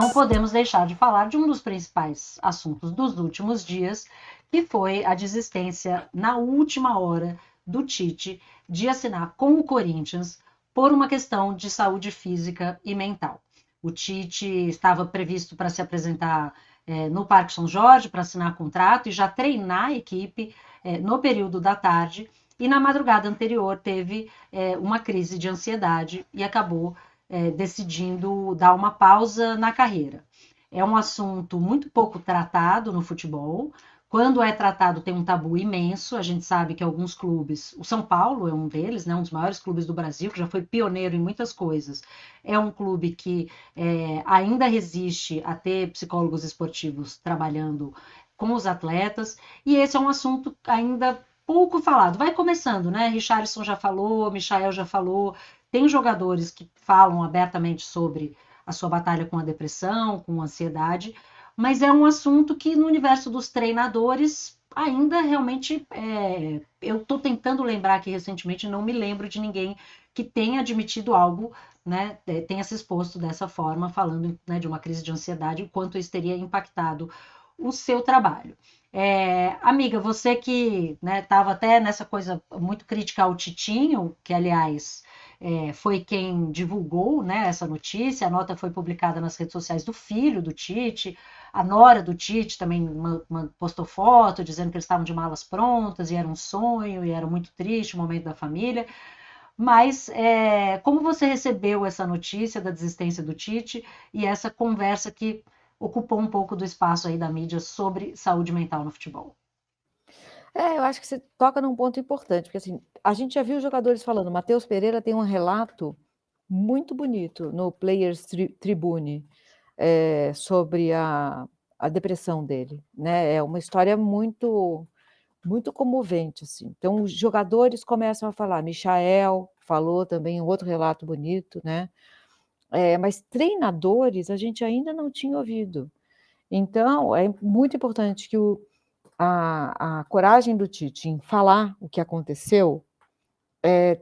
não podemos deixar de falar de um dos principais assuntos dos últimos dias, que foi a desistência na última hora do Tite de assinar com o Corinthians por uma questão de saúde física e mental. O Tite estava previsto para se apresentar no Parque São Jorge para assinar contrato e já treinar a equipe no período da tarde. E na madrugada anterior teve uma crise de ansiedade e acabou decidindo dar uma pausa na carreira. É um assunto muito pouco tratado no futebol. Quando é tratado, tem um tabu imenso. A gente sabe que alguns clubes, o São Paulo é um deles, né, um dos maiores clubes do Brasil, que já foi pioneiro em muitas coisas. É um clube que ainda resiste a ter psicólogos esportivos trabalhando com os atletas. E esse é um assunto ainda pouco falado. Vai começando, né? Richarlison já falou, Michael já falou. Tem jogadores que falam abertamente sobre a sua batalha com a depressão, com a ansiedade, mas é um assunto que no universo dos treinadores ainda realmente eu estou tentando lembrar aqui recentemente, não me lembro de ninguém que tenha admitido algo, né, tenha se exposto dessa forma, falando, né, de uma crise de ansiedade, o quanto isso teria impactado o seu trabalho. Amiga, você que estava até nessa coisa muito crítica ao Titinho, que aliás foi quem divulgou, né, essa notícia, a nota foi publicada nas redes sociais do filho do Tite, a nora do Tite também postou foto dizendo que eles estavam de malas prontas e era um sonho e era muito triste o momento da família. Mas como você recebeu essa notícia da desistência do Tite e essa conversa que ocupou um pouco do espaço aí da mídia sobre saúde mental no futebol? Eu acho que você toca num ponto importante, porque assim, a gente já viu jogadores falando, Matheus Pereira tem um relato muito bonito no Players Tribune, sobre a depressão dele, né, é uma história muito comovente, assim. Então os jogadores começam a falar, Michael falou também um outro relato bonito, né, mas treinadores a gente ainda não tinha ouvido. Então é muito importante que a coragem do Tite em falar o que aconteceu,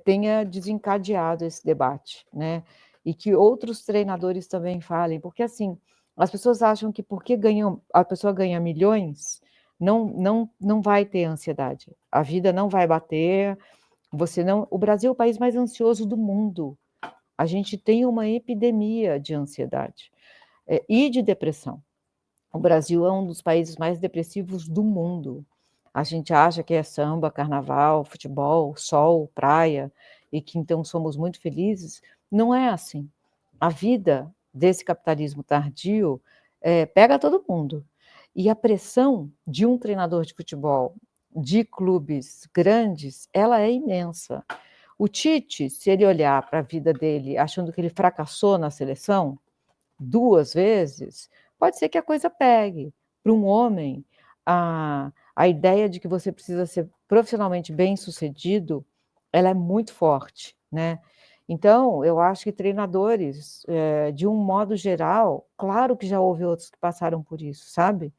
tenha desencadeado esse debate, né, e que outros treinadores também falem, porque assim, as pessoas acham que porque a pessoa ganha milhões, não vai ter ansiedade, a vida não vai bater, você não o Brasil é o país mais ansioso do mundo, a gente tem uma epidemia de ansiedade, e de depressão. O Brasil é um dos países mais depressivos do mundo. A gente acha que é samba, carnaval, futebol, sol, praia, e que então somos muito felizes. Não é assim. A vida desse capitalismo tardio pega todo mundo. E a pressão de um treinador de futebol, de clubes grandes, ela é imensa. O Tite, se ele olhar para a vida dele achando que ele fracassou na seleção, 2 vezes, pode ser que a coisa pegue. Para um homem, a ideia de que você precisa ser profissionalmente bem-sucedido, ela é muito forte, né. Então, eu acho que treinadores, de um modo geral, claro que já houve outros que passaram por isso, sabe.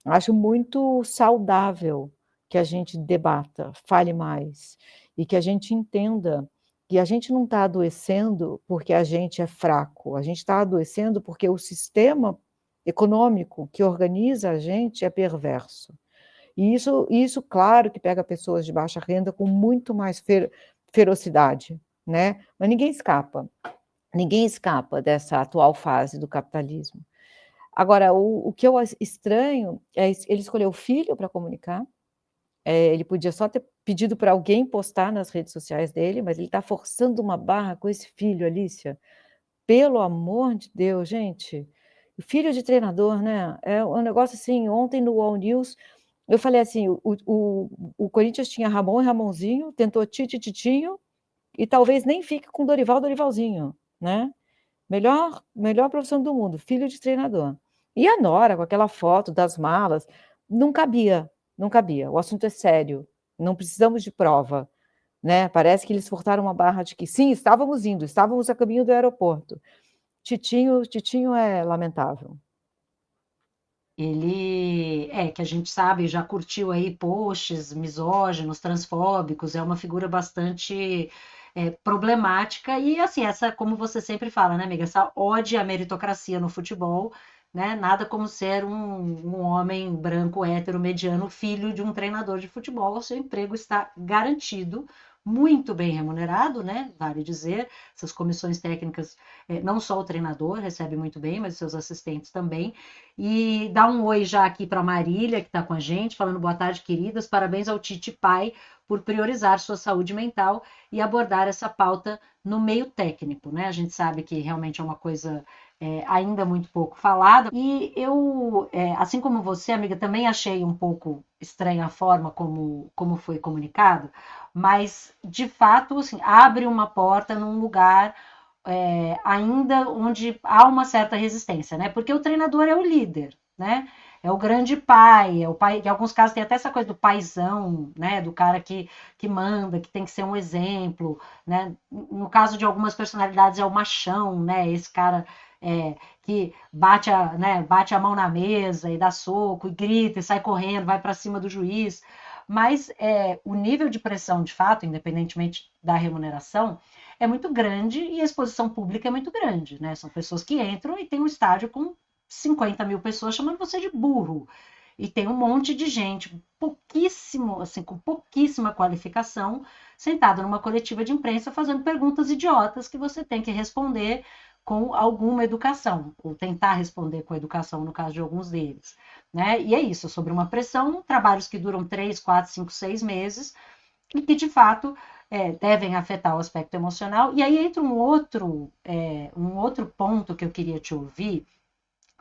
Acho muito saudável que a gente debata, fale mais, e que a gente entenda que a gente não está adoecendo porque a gente é fraco, a gente está adoecendo porque o sistema econômico que organiza a gente é perverso. E isso claro que pega pessoas de baixa renda com muito mais ferocidade, né, mas ninguém escapa dessa atual fase do capitalismo. Agora, o que eu estranho é ele escolheu o filho para comunicar, ele podia só ter pedido para alguém postar nas redes sociais dele, mas ele está forçando uma barra com esse filho, Alicia. Pelo amor de Deus, gente, filho de treinador, né, é um negócio assim, ontem no All News, eu falei assim, o Corinthians tinha Ramon e Ramonzinho, tentou Tite e Titinho, e talvez nem fique com Dorival, Dorivalzinho, né. Melhor profissão do mundo, filho de treinador. E a nora com aquela foto das malas, não cabia, não cabia, o assunto é sério, não precisamos de prova, né, parece que eles forçaram uma barra de que sim, estávamos a caminho do aeroporto. Titinho é lamentável. Ele que a gente sabe, já curtiu aí posts misóginos, transfóbicos, é uma figura bastante problemática. E assim, essa, como você sempre fala, né, amiga, essa ode à meritocracia no futebol, né? Nada como ser um homem branco, hétero, mediano, filho de um treinador de futebol. O seu emprego está garantido, muito bem remunerado, né? Vale dizer, essas comissões técnicas, não só o treinador recebe muito bem, mas os seus assistentes também. E dá um oi já aqui para a Marília, que está com a gente, falando boa tarde, queridas. Parabéns ao Tite Pai por priorizar sua saúde mental e abordar essa pauta no meio técnico, né? A gente sabe que realmente é uma coisa ainda muito pouco falada. E eu, assim como você, amiga, também achei um pouco estranha a forma como foi comunicado, mas de fato assim, abre uma porta num lugar ainda onde há uma certa resistência, né? Porque o treinador é o líder, né? É o grande pai, é o pai, em alguns casos tem até essa coisa do paizão, né? Do cara que manda, que tem que ser um exemplo, né? No caso de algumas personalidades é o machão, né? Esse cara que bate a mão na mesa e dá soco e grita e sai correndo, vai para cima do juiz. Mas o nível de pressão, de fato, independentemente da remuneração, é muito grande e a exposição pública é muito grande, né? São pessoas que entram e tem um estádio com 50 mil pessoas chamando você de burro. E tem um monte de gente, pouquíssimo, assim, com pouquíssima qualificação, sentada numa coletiva de imprensa fazendo perguntas idiotas que você tem que responder com alguma educação, ou tentar responder com educação, no caso de alguns deles. Né? E é isso, sobre uma pressão, trabalhos que duram 3, 4, 5, 6 meses, e que, de fato, devem afetar o aspecto emocional. E aí entra um outro ponto que eu queria te ouvir,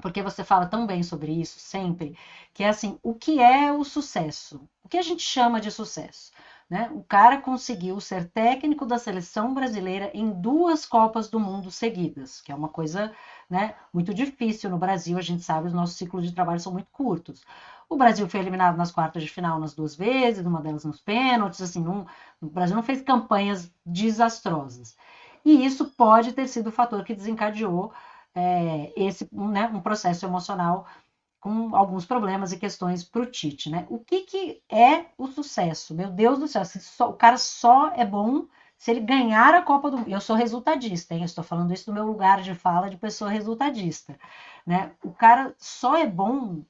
porque você fala tão bem sobre isso sempre, que é assim, o que é o sucesso? O que a gente chama de sucesso? Né? O cara conseguiu ser técnico da seleção brasileira em 2 Copas do Mundo seguidas, que é uma coisa, né, muito difícil no Brasil, a gente sabe, os nossos ciclos de trabalho são muito curtos. O Brasil foi eliminado nas quartas de final nas 2 vezes, uma delas nos pênaltis, assim, o Brasil não fez campanhas desastrosas. E isso pode ter sido o fator que desencadeou um processo emocional com alguns problemas e questões para o Tite, né? O que é o sucesso? Meu Deus do céu, o cara só é bom se ele ganhar a Copa do Mundo. Eu sou resultadista, hein? Eu estou falando isso do meu lugar de fala de pessoa resultadista, né? O cara só é bom,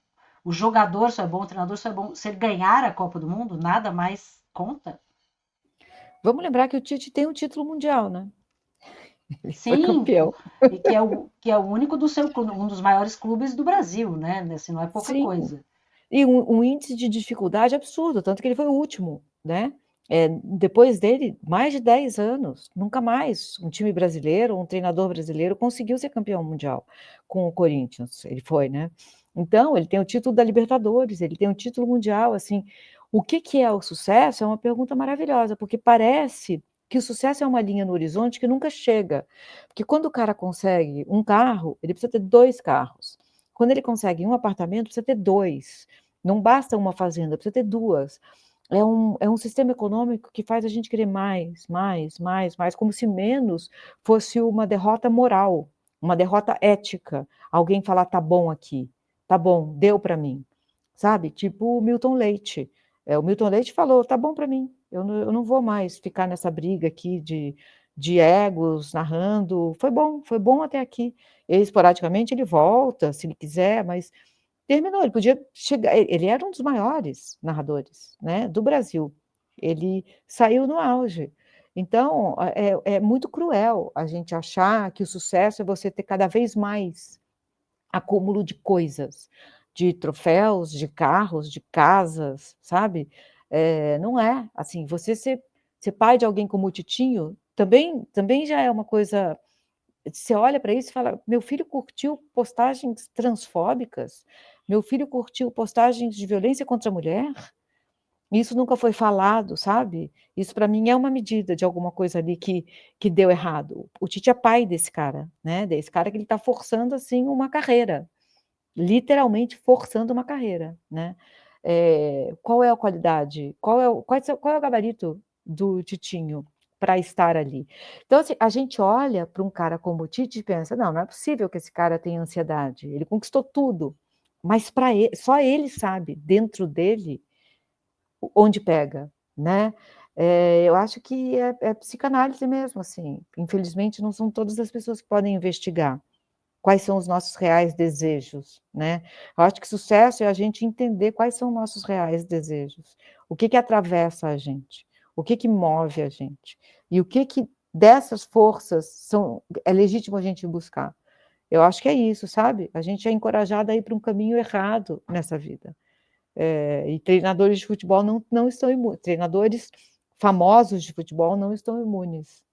o jogador só é bom, o treinador só é bom se ele ganhar a Copa do Mundo, nada mais conta. Vamos lembrar que o Tite tem um título mundial, né? Ele foi Sim, campeão. e que é o único do seu clube, um dos maiores clubes do Brasil, né? Assim, não é pouca Sim. coisa. E um índice de dificuldade absurdo, tanto que ele foi o último, né? Depois dele, mais de 10 anos, nunca mais um time brasileiro, um treinador brasileiro conseguiu ser campeão mundial com o Corinthians. Ele foi, né? Então, ele tem o título da Libertadores, ele tem o título mundial, assim. O que é o sucesso? É uma pergunta maravilhosa, porque parece que o sucesso é uma linha no horizonte que nunca chega. Porque quando o cara consegue um carro, ele precisa ter 2 carros. Quando ele consegue um apartamento, precisa ter 2. Não basta uma fazenda, precisa ter 2. É um sistema econômico que faz a gente querer mais, mais, mais, mais, como se menos fosse uma derrota moral, uma derrota ética. Alguém falar, tá bom aqui, tá bom, deu para mim, sabe? Tipo o Milton Leite. O Milton Leite falou, tá bom para mim, eu não vou mais ficar nessa briga aqui de egos, narrando, foi bom até aqui. E, esporadicamente ele volta, se ele quiser, mas terminou, ele podia chegar, ele era um dos maiores narradores, né, do Brasil. Ele saiu no auge. Então, é muito cruel a gente achar que o sucesso é você ter cada vez mais acúmulo de coisas, de troféus, de carros, de casas, sabe? Não é, assim, você ser pai de alguém como o Titinho também já é uma coisa. Você olha para isso e fala: "Meu filho curtiu postagens transfóbicas? Meu filho curtiu postagens de violência contra a mulher? Isso nunca foi falado", sabe. Isso para mim é uma medida de alguma coisa ali que deu errado. O Tite é pai desse cara, né, desse cara que ele está forçando, assim, uma carreira, literalmente forçando uma carreira, né. Qual é a qualidade? Qual é o gabarito do Titinho para estar ali? Então, assim, a gente olha para um cara como o Tite e pensa: "Não, não é possível que esse cara tenha ansiedade, ele conquistou tudo", mas para ele só ele sabe, dentro dele, onde pega, né. Eu acho que é psicanálise mesmo, assim. Infelizmente, não são todas as pessoas que podem investigar quais são os nossos reais desejos, né. Eu acho que sucesso é a gente entender quais são nossos reais desejos, o que que atravessa a gente, o que que move a gente, e o que que dessas forças é legítimo a gente buscar. Eu acho que é isso, sabe, a gente é encorajado a ir para um caminho errado nessa vida. E treinadores de futebol não estão imunes, treinadores famosos de futebol não estão imunes.